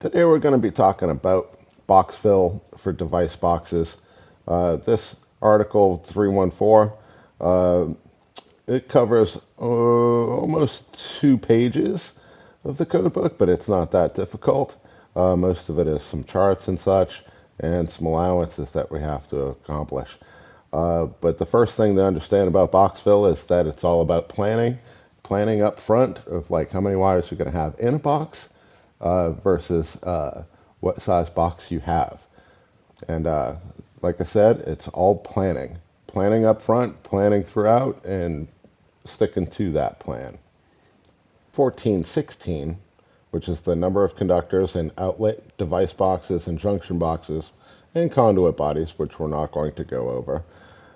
Today we're going to be talking about box fill for device boxes. This article 314, uh, it covers almost 2 pages of the code book, but it's not that difficult. Most of it is some charts and such and some allowances that we have to accomplish. But the first thing to understand about box fill is that it's all about planning up front of like how many wires you're going to have in a box versus what size box you have. And like I said, it's all planning. Planning up front, planning throughout, and sticking to that plan. 1416, which is the number of conductors in outlet, device boxes, and junction boxes, and conduit bodies, which we're not going to go over.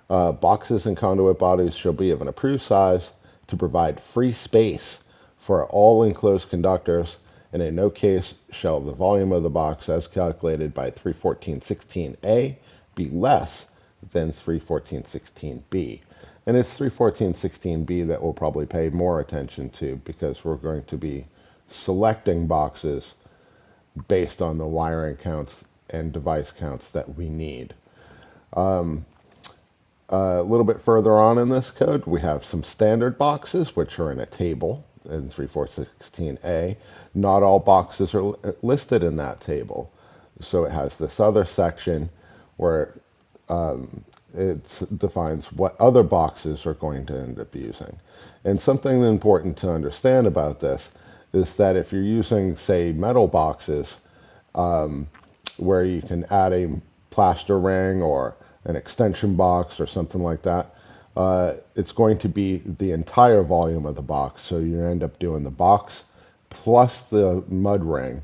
Boxes and conduit bodies shall be of an approved size to provide free space for all enclosed conductors, and in no case shall the volume of the box as calculated by 314.16a be less than 314.16b. And it's 314.16b that we'll probably pay more attention to because we're going to be selecting boxes based on the wiring counts and device counts that we need. A little bit further on in this code, we have some standard boxes, which are in a table in 3.4.16a. Not all boxes are listed in that table. So it has this other section where it defines what other boxes are going to end up using. And something important to understand about this is that if you're using, say, metal boxes, where you can add a plaster ring or an extension box or something like that, it's going to be the entire volume of the box. So you end up doing the box plus the mud ring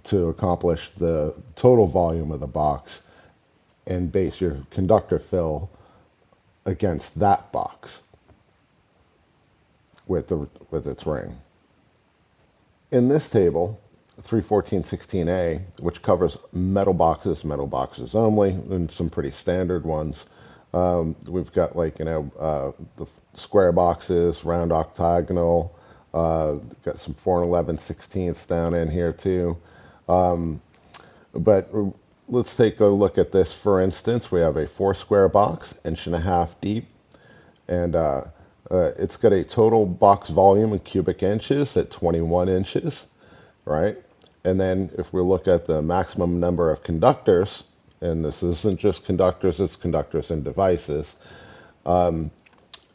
to accomplish the total volume of the box and base your conductor fill against that box with its ring. In this table, 314.16a, which covers metal boxes only, and some pretty standard ones. We've got the square boxes, round octagonal, got some 4 and 11/16 down in here too. But let's take a look at this. For instance, we have a 4 square box, 1.5 inch deep, and it's got a total box volume in cubic inches at 21 inches, right? And then if we look at the maximum number of conductors, and this isn't just conductors, it's conductors and devices,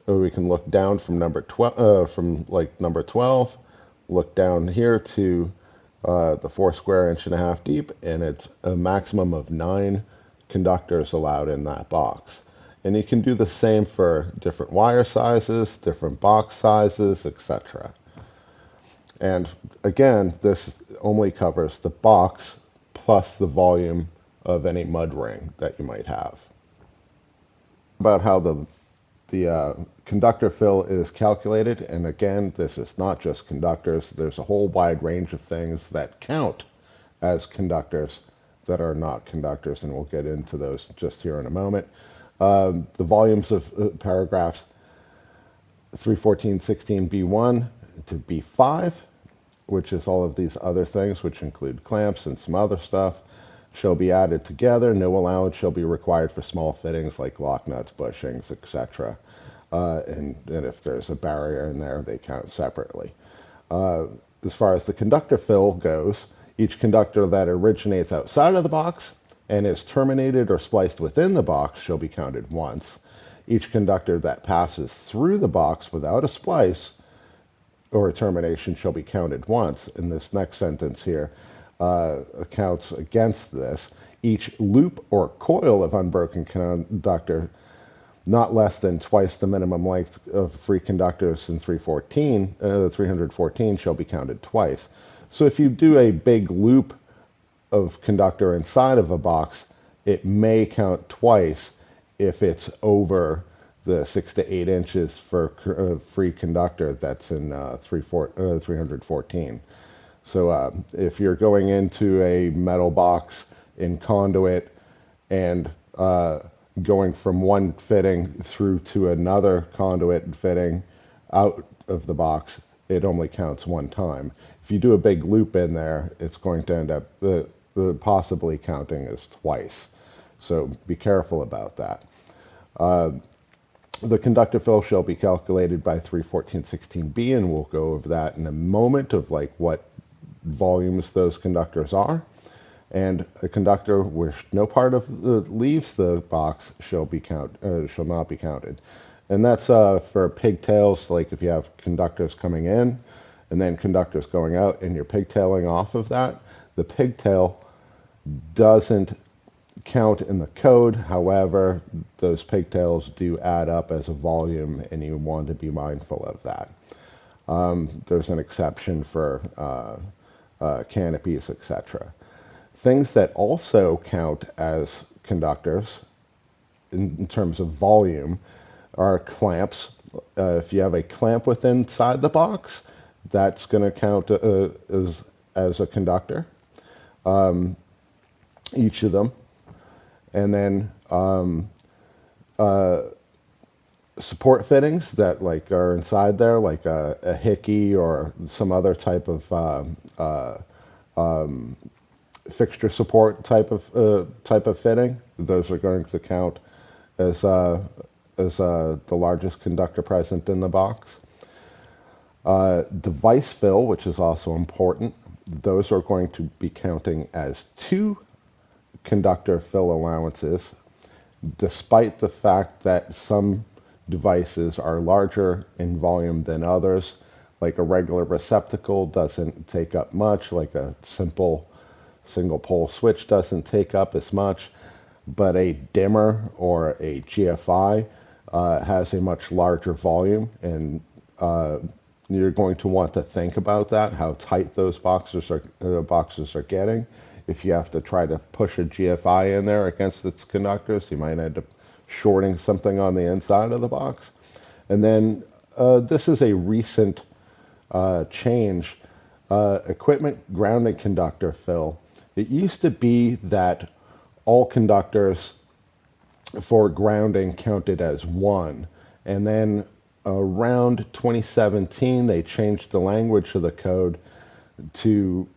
we can look down from number 12, look down here to the 4 square 1.5 inch deep, and it's a maximum of 9 conductors allowed in that box. And you can do the same for different wire sizes, different box sizes, etc. And again, this only covers the box plus the volume of any mud ring that you might have. About how the conductor fill is calculated, and again, this is not just conductors. There's a whole wide range of things that count as conductors that are not conductors, and we'll get into those just here in a moment. The volumes of paragraphs 314.16b1 to b5, which is all of these other things, which include clamps and some other stuff, shall be added together. No allowance shall be required for small fittings like lock nuts, bushings, etc. And if there's a barrier in there, they count separately. As far as the conductor fill goes, each conductor that originates outside of the box and is terminated or spliced within the box shall be counted once. Each conductor that passes through the box without a splice or a termination shall be counted once. In this next sentence here, counts against this. Each loop or coil of unbroken conductor not less than twice the minimum length of free conductors in 314 shall be counted twice. So if you do a big loop of conductor inside of a box, it may count twice if it's over the 6 to 8 inches for free conductor that's in 314. So if you're going into a metal box in conduit and going from one fitting through to another conduit fitting out of the box, it only counts one time. If you do a big loop in there, it's going to end up possibly counting as twice. So be careful about that. The conductor fill shall be calculated by 314.16b, and we'll go over that in a moment of like what volumes those conductors are. And a conductor which no part of leaves the box shall not be counted. And that's for pigtails, like if you have conductors coming in and then conductors going out and you're pigtailing off of that, the pigtail doesn't count in the code. However, those pigtails do add up as a volume, and you want to be mindful of that. There's an exception for canopies, etc. Things that also count as conductors in terms of volume are clamps. If you have a clamp within inside the box, that's going to count as a conductor, each of them. And then support fittings that like are inside there, like a hickey or some other type of fixture support type of fitting. Those are going to count as the largest conductor present in the box. Device fill, which is also important, those are going to be counting as 2 conductor fill allowances, despite the fact that some devices are larger in volume than others. Like a regular receptacle doesn't take up much, like a simple single pole switch doesn't take up as much, but a dimmer or a GFI has a much larger volume, and you're going to want to think about that, how tight those boxes are getting. If you have to try to push a GFI in there against its conductors, you might end up shorting something on the inside of the box. And then this is a recent change. Equipment grounding conductor fill. It used to be that all conductors for grounding counted as 1. And then around 2017, they changed the language of the code to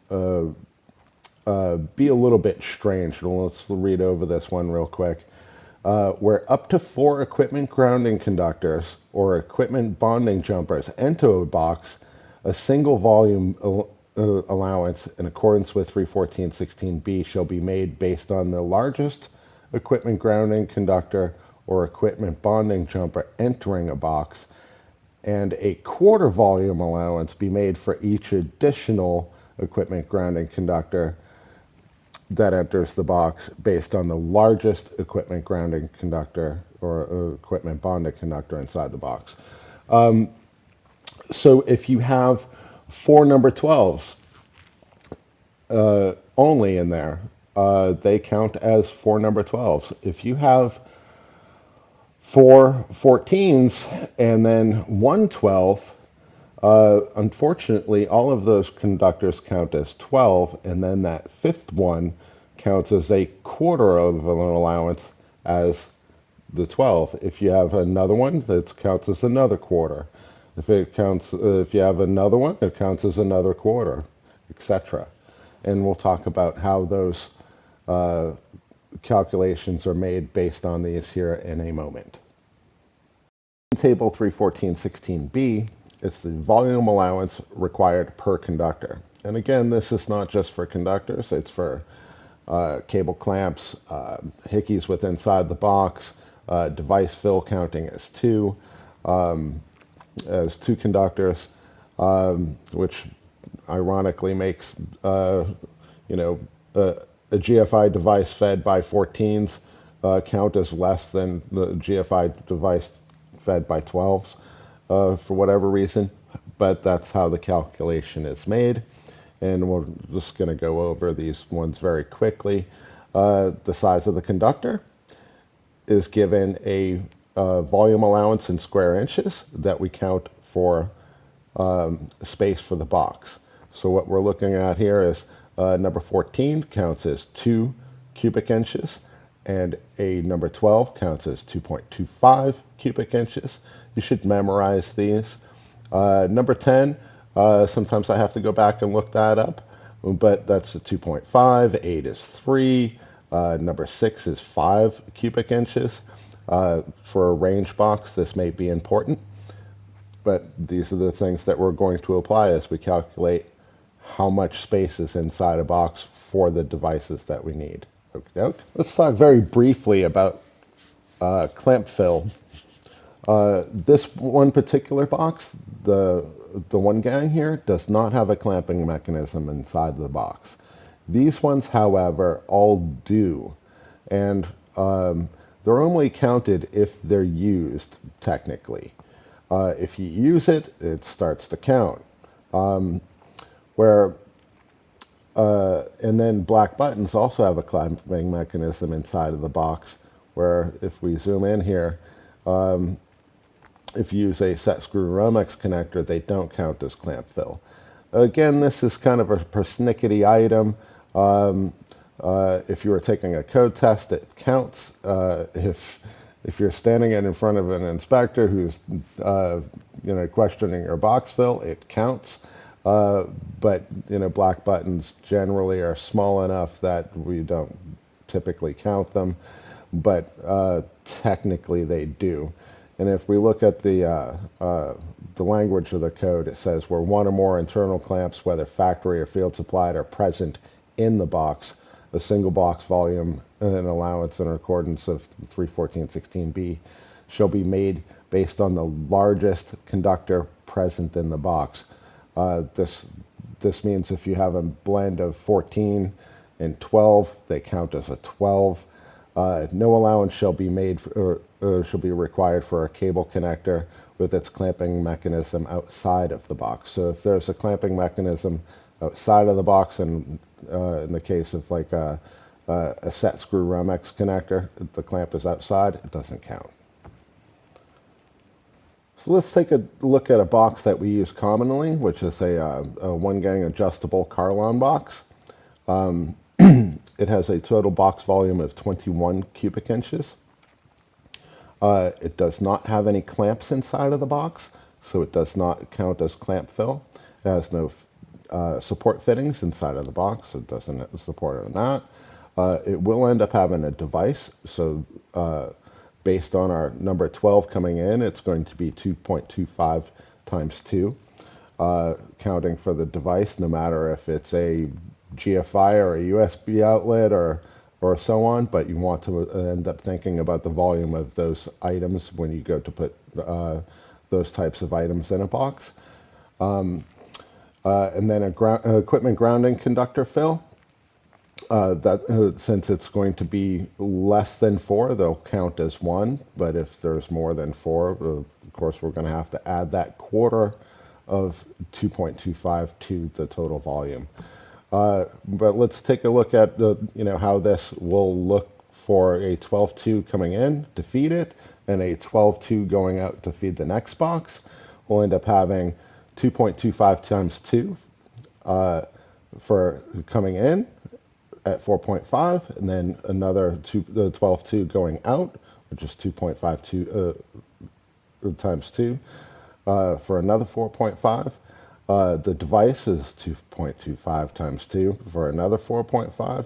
be a little bit strange. Let's read over this one real quick. Where up to 4 equipment grounding conductors or equipment bonding jumpers enter a box, a single volume allowance in accordance with 314.16b shall be made based on the largest equipment grounding conductor or equipment bonding jumper entering a box, and a quarter volume allowance be made for each additional equipment grounding conductor that enters the box based on the largest equipment grounding conductor or equipment bonding conductor inside the box. So if you have 4 number 12s only in there, they count as 4 number 12s. If you have 4 14s and then 1 12, unfortunately, all of those conductors count as 12, and then that 5th one counts as a quarter of an allowance as the 12. If you have another one, that counts as another quarter. If you have another one, it counts as another quarter, etc. And we'll talk about how those calculations are made based on these here in a moment. In Table 314.16b, it's the volume allowance required per conductor. And again, this is not just for conductors, it's for cable clamps, hickeys with inside the box, device fill counting as 2 conductors, which ironically makes a GFI device fed by 14s count as less than the GFI device fed by 12s for whatever reason, but that's how the calculation is made. And we're just going to go over these ones very quickly. The size of the conductor is given a volume allowance in square inches that we count for space for the box. So what we're looking at here is number 14 counts as 2 cubic inches, and a number 12 counts as 2.25 cubic inches. You should memorize these. Number 10 Sometimes I have to go back and look that up, but that's a 2.5. 8 is 3. Number 6 is 5 cubic inches. For a range box, this may be important, but these are the things that we're going to apply as we calculate how much space is inside a box for the devices that we need. Okay. Let's talk very briefly about clamp fill. This one particular box, the one gang here, does not have a clamping mechanism inside the box. These ones, however, all do, and they're only counted if they're used, technically. If you use it, it starts to count. Where and then black buttons also have a clamping mechanism inside of the box, where if we zoom in here, if you use a set screw Romex connector, they don't count as clamp fill. Again, this is kind of a persnickety item. If you were taking a code test, it counts. If you're standing in front of an inspector who's questioning your box fill, it counts. But black buttons generally are small enough that we don't typically count them, but technically they do. And if we look at the language of the code, it says where one or more internal clamps, whether factory or field supplied, are present in the box, a single box volume and an allowance in accordance of 314.16b shall be made based on the largest conductor present in the box. This means if you have a blend of 14 and 12, they count as a 12. No allowance shall be made shall be required for a cable connector with its clamping mechanism outside of the box. So if there's a clamping mechanism outside of the box, and in the case of like a set screw Romex connector, the clamp is outside, it doesn't count. So let's take a look at a box that we use commonly, which is a one-gang adjustable Carlon box. It has a total box volume of 21 cubic inches. It does not have any clamps inside of the box, so it does not count as clamp fill. It has no support fittings inside of the box. It doesn't support that. It will end up having a device, so based on our number 12 coming in, it's going to be 2.25 times 2, counting for the device, no matter if it's a GFI or a USB outlet or so on, but you want to end up thinking about the volume of those items when you go to put those types of items in a box. And then equipment grounding conductor fill. Since it's going to be less than 4, they'll count as 1. But if there's more than 4, of course, we're going to have to add that quarter of 2.25 to the total volume. But let's take a look at how this will look for a 12-2 coming in to feed it, and a 12-2 going out to feed the next box. We'll end up having 2.25 times 2 for coming in at 4.5, and then another 12-2 going out, which is 2.52 times 2 for another 4.5. The device is 2.25 times 2 for another 4.5.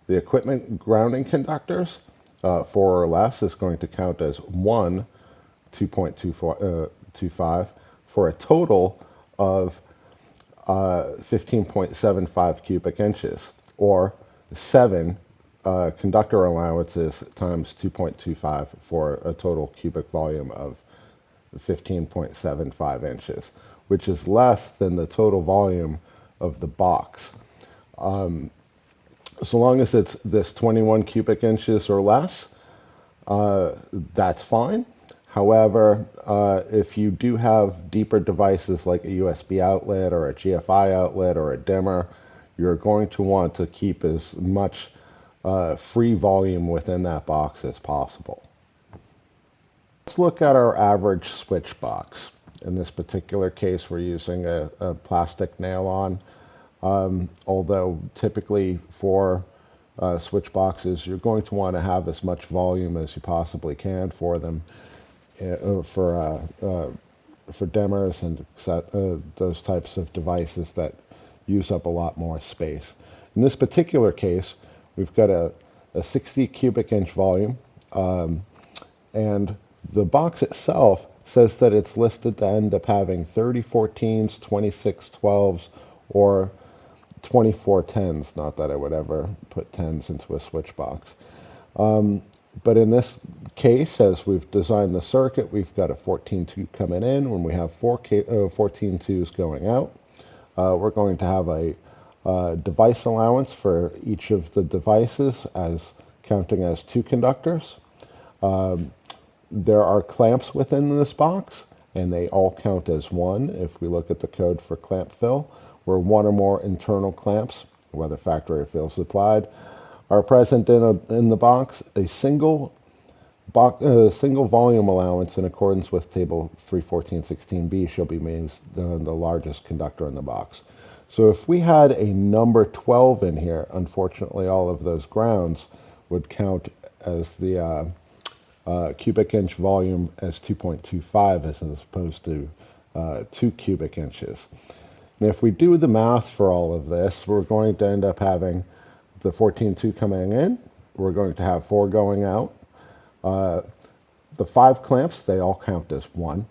The equipment grounding conductors, 4 or less, is going to count as 2.25 for a total of 15.75 cubic inches, or 7 conductor allowances times 2.25 for a total cubic volume of 15.75 inches, which is less than the total volume of the box. So long as it's this 21 cubic inches or less, that's fine. However, if you do have deeper devices like a USB outlet or a GFI outlet or a dimmer, you're going to want to keep as much free volume within that box as possible. Let's look at our average switch box. In this particular case, we're using a plastic nail-on, although typically for switch boxes, you're going to want to have as much volume as you possibly can for them. for dimmers and those types of devices that use up a lot more space. In this particular case, we've got a 60 cubic inch volume, and the box itself says that it's listed to end up having 30 14s, 26 12s, or 24 10s. Not that I would ever put 10s into a switch box. But in this case, as we've designed the circuit, we've got a 14-2 coming in when we have 14-2s going out. We're going to have a device allowance for each of the devices as counting as 2 conductors. There are clamps within this box, and they all count as 1 if we look at the code for clamp fill, where 1 or more internal clamps, whether factory or field supplied, are present in the box. A single volume allowance in accordance with table 314.16b shall be made the largest conductor in the box. So if we had a number 12 in here, unfortunately all of those grounds would count as the cubic inch volume as 2.25 as opposed to 2 cubic inches. And if we do the math for all of this, we're going to end up having the 14-2 coming in. We're going to have 4 going out. The 5 clamps, they all count as 1.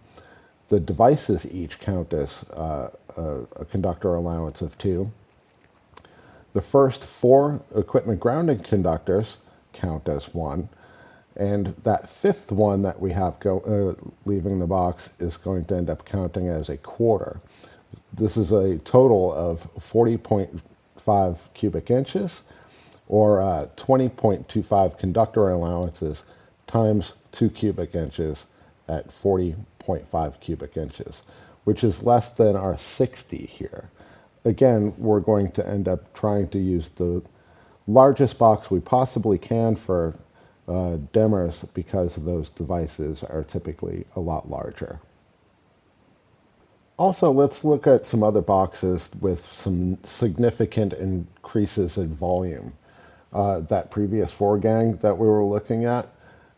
The devices each count as a conductor allowance of 2. The first 4 equipment grounding conductors count as 1. And that 5th one that we have leaving the box is going to end up counting as a quarter. This is a total of 40.5 cubic inches, or 20.25 conductor allowances times 2 cubic inches at 40.5 cubic inches, which is less than our 60 here. Again, we're going to end up trying to use the largest box we possibly can for dimmers because those devices are typically a lot larger. Also, let's look at some other boxes with some significant increases in volume. That previous 4 gang that we were looking at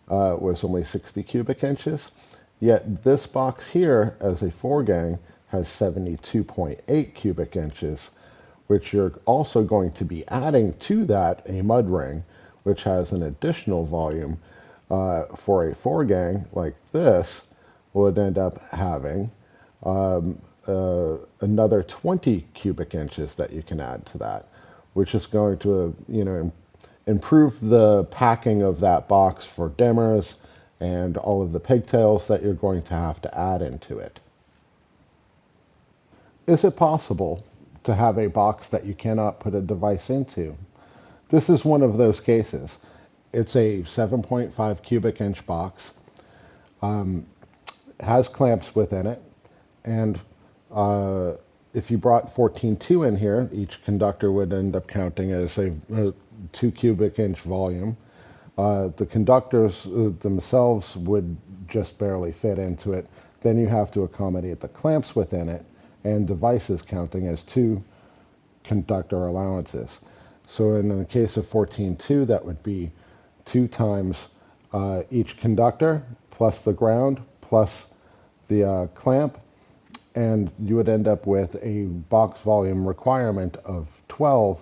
was only 60 cubic inches, yet this box here as a 4 gang has 72.8 cubic inches, which you're also going to be adding to that a mud ring, which has an additional volume for a 4 gang like this would end up having another 20 cubic inches that you can add to that, which is going to, improve the packing of that box for dimmers and all of the pigtails that you're going to have to add into it. Is it possible to have a box that you cannot put a device into? This is one of those cases. It's a 7.5 cubic inch box, has clamps within it, and if you brought 14-2 in here, each conductor would end up counting as a 2 cubic inch volume. The conductors themselves would just barely fit into it. Then you have to accommodate the clamps within it and devices counting as 2 conductor allowances. So in the case of 14-2, that would be 2 times each conductor plus the ground plus the clamp, and you would end up with a box volume requirement of 12,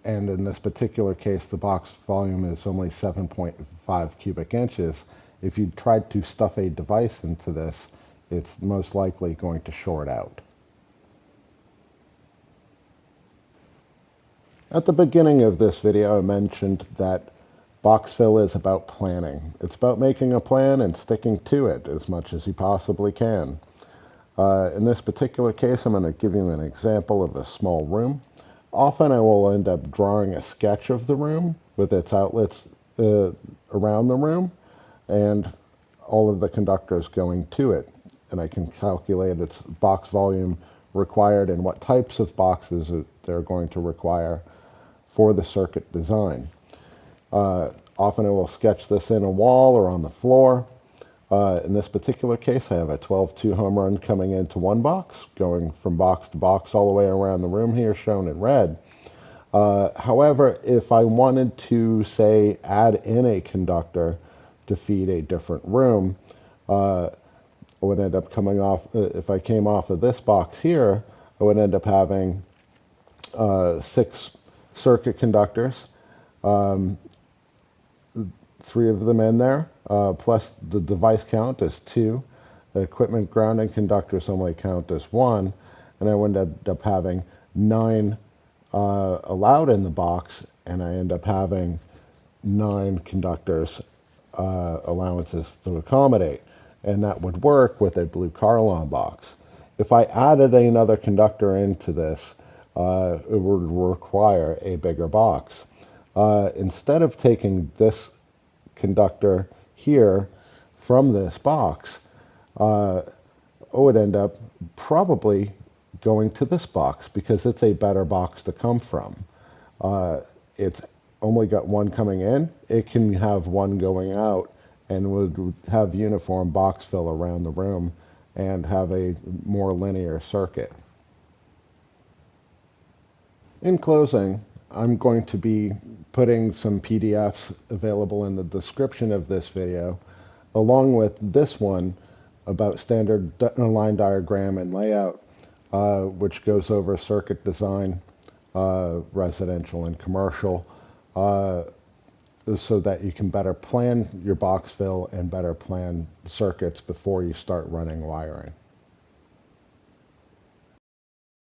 and in this particular case the box volume is only 7.5 cubic inches. If you tried to stuff a device into this, it's most likely going to short out. At the beginning of this video I mentioned that box fill is about planning. It's about making a plan and sticking to it as much as you possibly can. In this particular case, I'm going to give you an example of a small room. Often I will end up drawing a sketch of the room with its outlets around the room and all of the conductors going to it. And I can calculate its box volume required and what types of boxes they're going to require for the circuit design. Often I will sketch this in a wall or on the floor. In this particular case, I have a 12-2 home run coming into one box, going from box to box all the way around the room here, shown in red. However, if I wanted to, say, add in a conductor to feed a different room, or I would end up coming off, if I came off of this box here, I would end up having 6 circuit conductors, um, 3 of them in there, plus the device count is 2. The equipment grounding conductors only count as 1, and I would end up having 9 allowed in the box, and I end up having 9 conductors allowances to accommodate. And that would work with a blue Carlon box. If I added another conductor into this, it would require a bigger box. Instead of taking this conductor here from this box, I would end up probably going to this box because it's a better box to come from. It's only got one coming in. It can have one going out and would have uniform box fill around the room and have a more linear circuit. In closing, I'm going to be putting some PDFs available in the description of this video, along with this one about standard line diagram and layout, which goes over circuit design, residential and commercial, so that you can better plan your box fill and better plan circuits before you start running wiring.